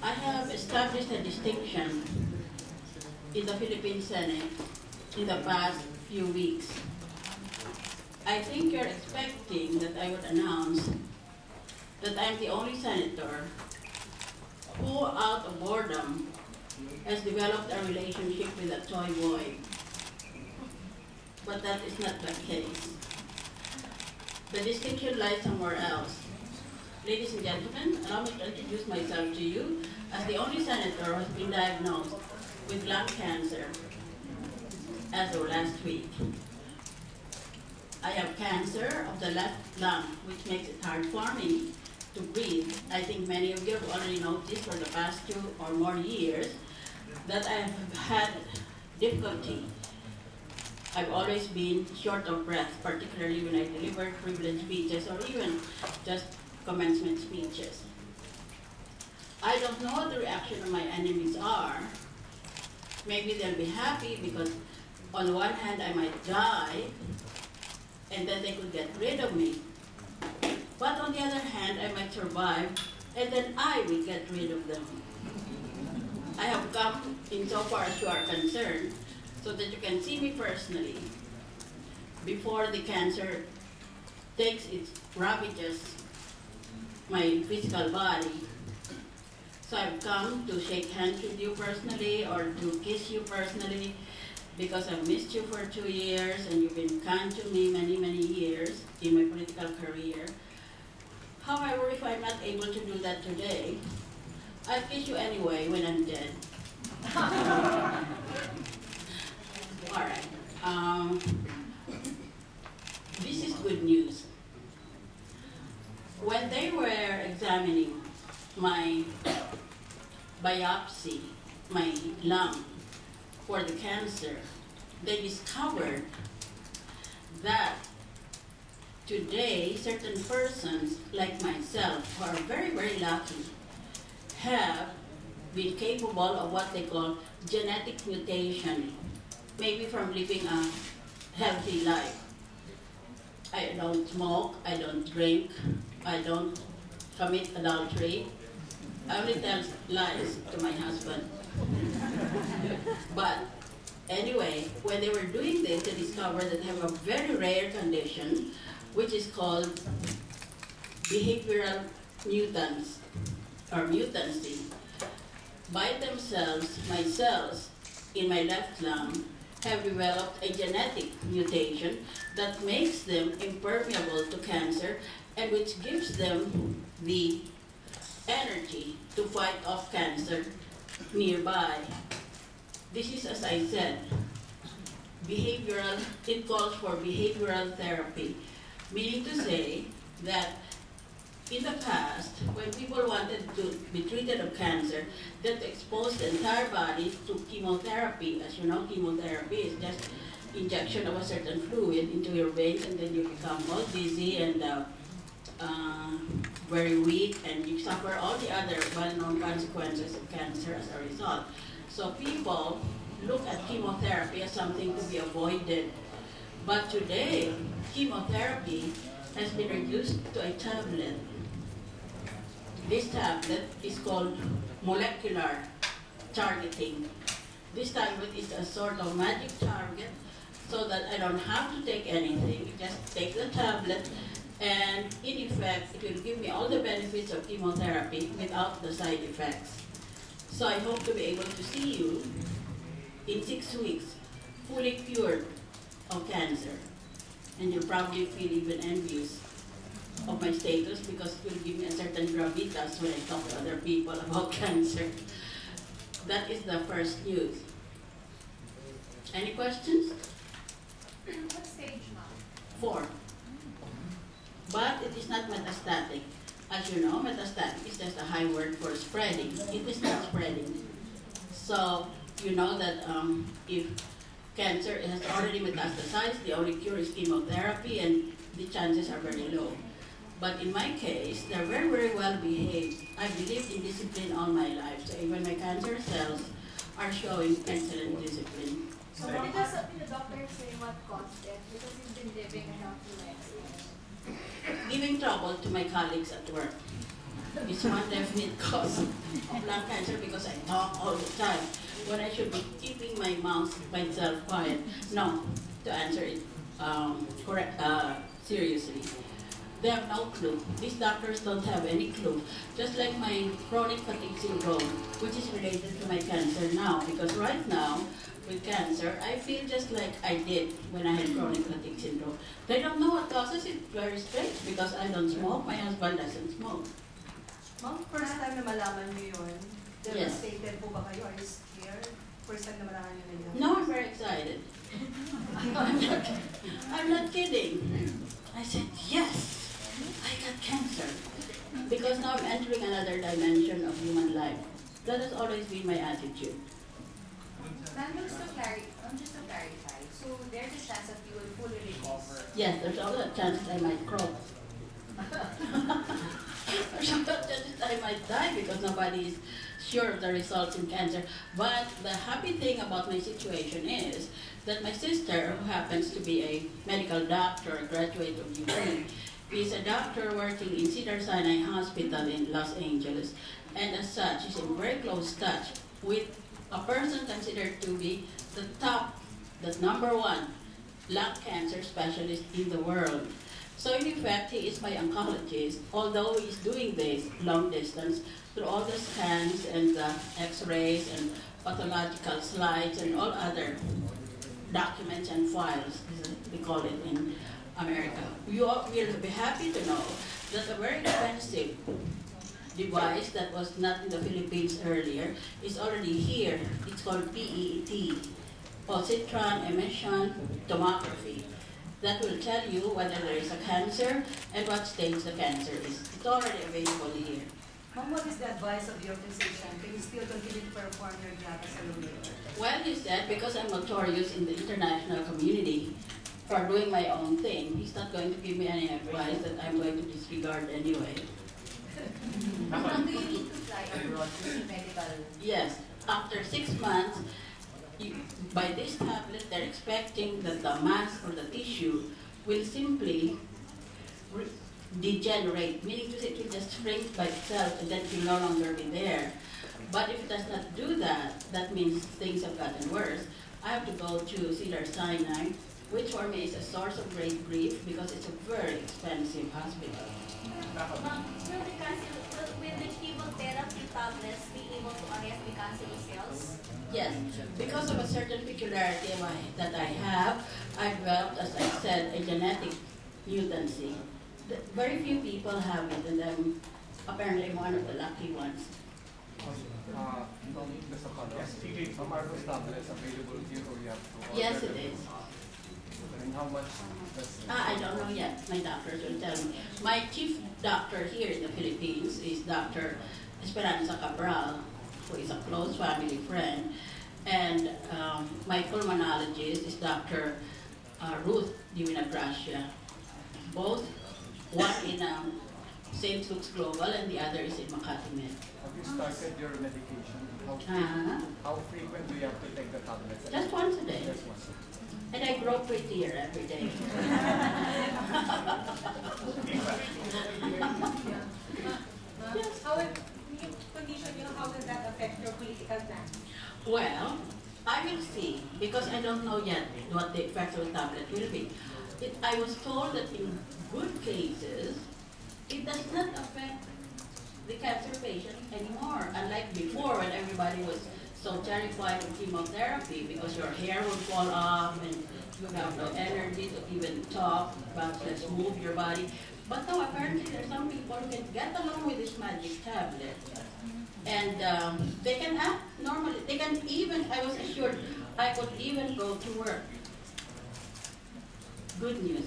I have established a distinction in the Philippine Senate in the past few weeks. I think you're expecting that I would announce that I'm the only senator who, out of boredom, has developed a relationship with a toy boy. But that is not the case. The distinction lies somewhere else. Ladies and gentlemen, allow me to introduce myself to you as the only senator who has been diagnosed with lung cancer as of last week. I have cancer of the left lung, which makes it hard for me to breathe. I think many of you have already noticed for the past 2 or more years that I have had difficulty. I've always been short of breath, particularly when I deliver privilege speeches or even just commencement speeches. I don't know what the reaction of my enemies are. Maybe they'll be happy because on the one hand I might die and then they could get rid of me. But on the other hand, I might survive and then I will get rid of them. I have come insofar as you are concerned so that you can see me personally before the cancer takes its ravages my physical body. So I've come to shake hands with you personally or to kiss you personally because I've missed you for 2 years and you've been kind to me many, many years in my political career. However, if I'm not able to do that today, I'll kiss you anyway when I'm dead. All right. This is good news. When they were examining my biopsy, my lung, for the cancer, they discovered that today certain persons like myself who are very, very lucky have been capable of what they call genetic mutation, maybe from living a healthy life. I don't smoke, I don't drink, I don't commit adultery. I only tell lies to my husband. But anyway, when they were doing this, they discovered that they have a very rare condition, which is called behavioral mutants, or mutancy. By themselves, my cells in my left lung have developed a genetic mutation that makes them impermeable to cancer and which gives them the energy to fight off cancer nearby. This is, as I said, behavioral, it calls for behavioral therapy, meaning to say that in the past, when people wanted to be treated of cancer, that exposed the entire body to chemotherapy. As you know, chemotherapy is just injection of a certain fluid into your veins, and then you become all dizzy and very weak, and you suffer all the other well-known consequences of cancer as a result. So people look at chemotherapy as something to be avoided. But today, chemotherapy has been reduced to a tablet. This tablet is called molecular targeting. This tablet is a sort of magic target so that I don't have to take anything. You just take the tablet and in effect, it will give me all the benefits of chemotherapy without the side effects. So I hope to be able to see you in 6 weeks, fully cured of cancer. And you'll probably feel even envious of my status because it will give me a certain gravitas when I talk to other people about cancer. That is the first news. Any questions? What stage now? 4. But it is not metastatic. As you know, metastatic is just a high word for spreading. It is not spreading. So you know that if cancer has already metastasized, the only cure is chemotherapy, and the chances are very low. But in my case, they're very, very well behaved. I believed in discipline all my life. So even my cancer cells are showing excellent discipline. So what does the doctor say what caused it? Because you've been living a healthy life. Giving trouble to my colleagues at work. is one definite cause of lung cancer because I talk all the time when I should be keeping my mouth myself quiet. No, to answer it seriously. They have no clue. These doctors don't have any clue. Just like my chronic fatigue syndrome, which is related to my cancer now. Because right now, with cancer, I feel just like I did when I had chronic fatigue syndrome. They don't know what causes it. Very strange because I don't smoke. My husband doesn't smoke. Ma'am, first time na malaman niyo yun, Yes. devastated po ba kayo? Are you scared? First time na malaman niyo na yun? No, I'm very excited. I'm not kidding. I said, yes. I got cancer. Because now I'm entering another dimension of human life. That has always been my attitude. Ma'am, just to clarify, so there's a chance that you will fully recover. Yes, there's also a chance that I might crawl. There's also a chance that I might die because nobody is sure of the results in cancer. But the happy thing about my situation is that my sister, who happens to be a medical doctor, a graduate of UP, is a doctor working in Cedars-Sinai Hospital in Los Angeles, and as such is in very close touch with a person considered to be the top, the #1 lung cancer specialist in the world. So in effect, he is my oncologist, although he's doing this long distance through all the scans and the x-rays and pathological slides and all other documents and files, as we call it in America. You will be happy to know that a very expensive device that was not in the Philippines earlier is already here. It's called PET, positron emission tomography. That will tell you whether there is a cancer and what stage the cancer is. It's already available here. Ma'am, what is the advice of your physician? Can you still continue to perform your job as a lawyer? Well, he said, because I'm notorious in the international community for doing my own thing, he's not going to give me any advice that I'm going to disregard anyway. Ma'am, do you need to fly abroad to see medical? Yes, after 6 months, by this tablet, they're expecting that the mass or the tissue will simply degenerate, meaning to say it will just shrink by itself and then it will no longer be there. But if it does not do that, that means things have gotten worse. I have to go to Cedars-Sinai, which for me is a source of great grief because it's a very expensive hospital. Ma'am, will the chemotherapy tablets be able to arrest the cancerous cells? Yes, because of a certain peculiarity that I have, I developed, as I said, a genetic mutancy. Very few people have it, and I'm apparently one of the lucky ones. Are those tablets available here or you have to order? Yes, it is. And how much does I don't know yet. My doctors will tell me. My chief doctor here in the Philippines is Dr. Esperanza Cabral, who is a close family friend. And my pulmonologist is Dr. Ruth Divina Gracia. Both, one in St. Luke's Global and the other is in Makati Med. have you started your medication? How frequent do you have to take the tablets? Just once a day. Just once. And I grow prettier every day. How will condition you? How will that affect your political plan? Well, I will see, because I don't know yet what the effect of the tablet will be. I was told that in good cases, it does not affect the cancer patient anymore, unlike before when everybody was so terrified of chemotherapy because your hair would fall off and you would have no energy to even talk, but just move your body. But now apparently there are some people who can get along with this magic tablet. And they can act normally. They can even, I was assured, I could even go to work. Good news.